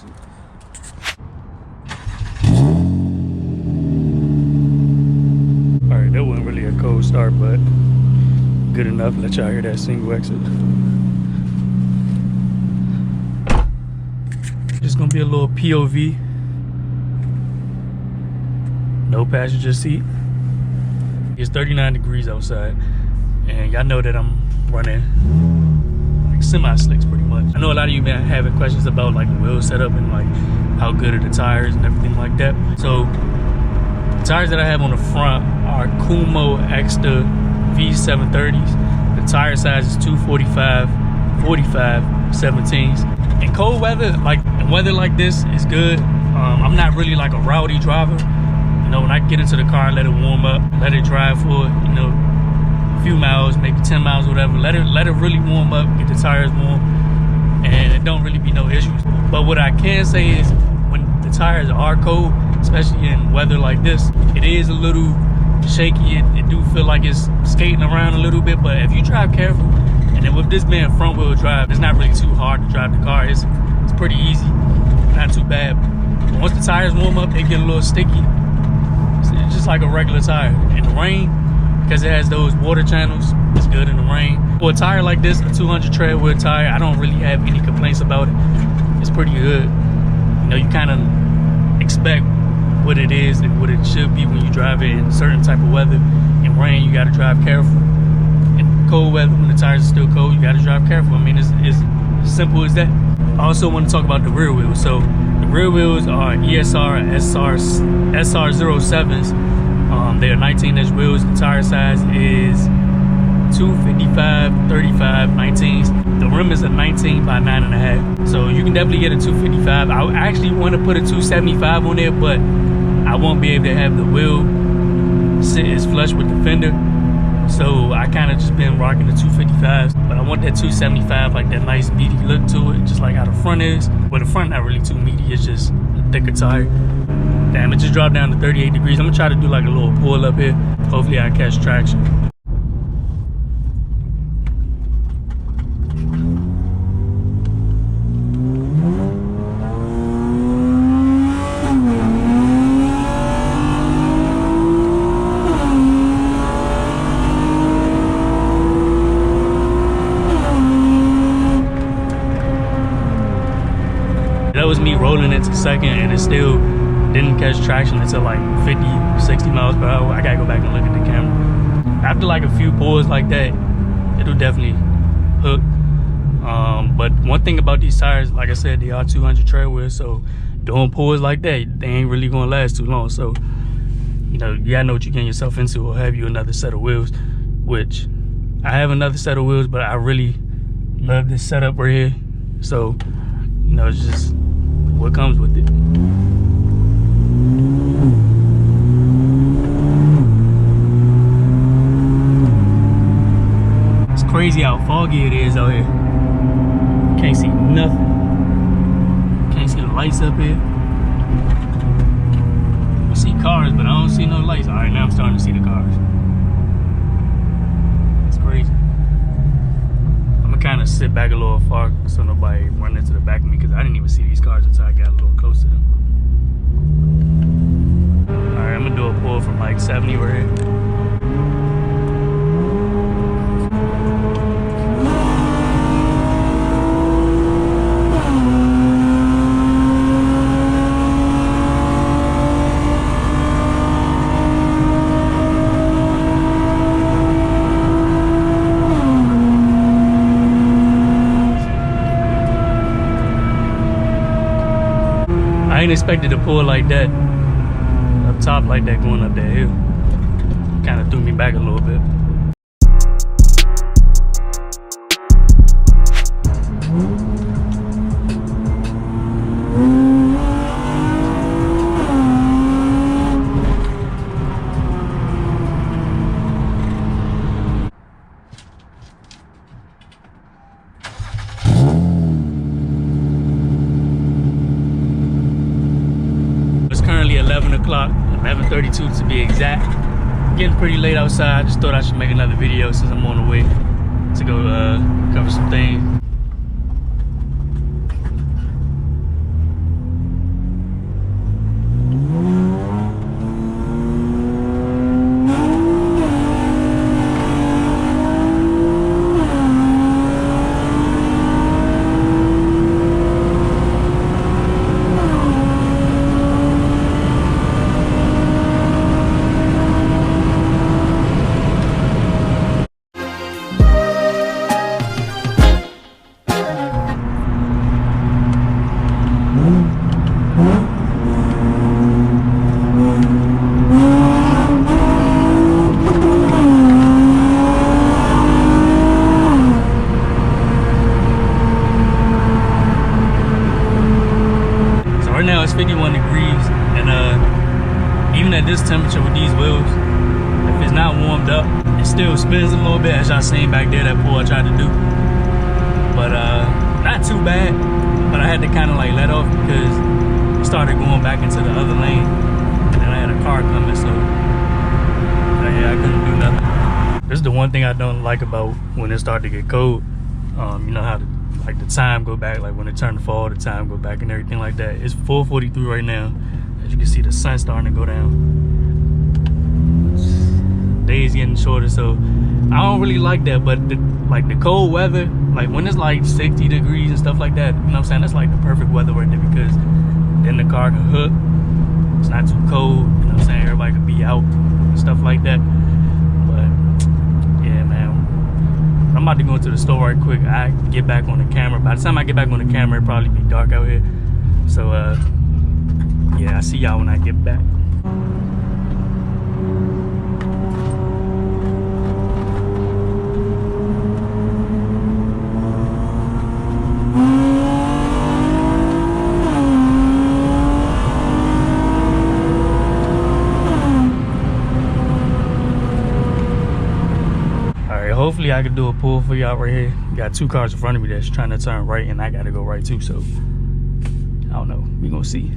exit. Alright, that wasn't really a cold start, but good enough. Let y'all hear that single exit. Just gonna be a little POV. No passenger seat. It's 39 degrees outside, and y'all know that I'm running like semi-slicks pretty much. I know a lot of you been having questions about like the wheel setup and like how good are the tires and everything like that. So the tires that I have on the front are Kumo Extra V730s. The tire size is 245, 45, 17s. In cold weather, weather like this is good. I'm not really like a rowdy driver. You know, when I get into the car, let it warm up, let it drive for, you know, a few miles, maybe 10 miles, whatever. Let it really warm up, get the tires warm, and it don't really be no issues. But what I can say is when the tires are cold, especially in weather like this, it is a little shaky. It do feel like it's skating around a little bit, but if you drive careful, and then with this being front wheel drive, it's not really too hard to drive the car. It's pretty easy, not too bad. But once the tires warm up, they get a little sticky. It's just like a regular tire. In the rain, because it has those water channels, it's good in the rain. For a tire like this, a 200 tread wheel tire, I don't really have any complaints about it. It's pretty good. You know, you kind of expect what it is and what it should be when you drive it in certain type of weather. In rain, you got to drive careful. In cold weather, when the tires are still cold, you got to drive careful. I mean, it's as simple as that. I also want to talk about the rear wheels. So the rear wheels are ESR SR07s. They are 19-inch wheels. The tire size is 255, 35, 19s. The rim is a 19 by 9.5. So you can definitely get a 255. I actually want to put a 275 on there, but I won't be able to have the wheel sit as flush with the fender. So I kind of just been rocking the 255s, but I want that 275, like that nice meaty look to it, just like how the front is. Well, the front not really too meaty, it's just a thicker tire. Damn, it just dropped down to 38 degrees. I'm gonna try to do like a little pull up here. Hopefully I catch traction. That was me rolling into second, and it still didn't catch traction until like 50, 60 miles per hour. I gotta go back and look at the camera. After like a few pulls like that, it'll definitely hook. But one thing about these tires, like I said, they are 200 tread wheels, so doing pulls like that, they ain't really gonna last too long. So, you know, you gotta know what you're getting yourself into, or have you another set of wheels, which I have another set of wheels, but I really love this setup right here. So, you know, it's just what comes with it. It's crazy how foggy it is out here. Can't see nothing. Can't see the lights up here. I see cars, but I don't see no lights. All right, now I'm starting to see the cars. It's crazy. I'm gonna kind of sit back a little far so nobody run into the back of me, because I didn't even see these cars until I got a little close to them. All right, I'm gonna do a pull from like 70 right here. I ain't expected to pull like that, up top like that, going up that hill. Kind of threw me back a little bit. It's currently 11 o'clock, 11:32 to be exact. Getting pretty late outside. I just thought I should make another video since I'm on the way to go cover some things. Right now it's 51 degrees, and even at this temperature with these wheels, if it's not warmed up, it still spins a little bit, as y'all seen back there, that pull I tried to do. But not too bad, but I had to kind of like let off because it started going back into the other lane, and then I had a car coming, so yeah, I couldn't do nothing. This is the one thing I don't like about when it started to get cold. You know how the time go back, like when it turned to fall, the time go back and everything like that. It's 4:43 right now. As you can see, the sun's starting to go down. Days getting shorter, so I don't really like that. But like the cold weather, like when it's like 60 degrees and stuff like that, you know what I'm saying? That's like the perfect weather right there, because then the car can hook. It's not too cold, you know what I'm saying? Everybody could be out and stuff like that. But yeah, man, I'm about to go into the store right quick. I get back on the camera. By the time I get back on the camera, it'll probably be dark out here. So yeah, I see y'all when I get back. Hopefully I can do a pull for y'all right here. Got two cars in front of me that's trying to turn right, and I gotta go right too, so I don't know, we gonna see.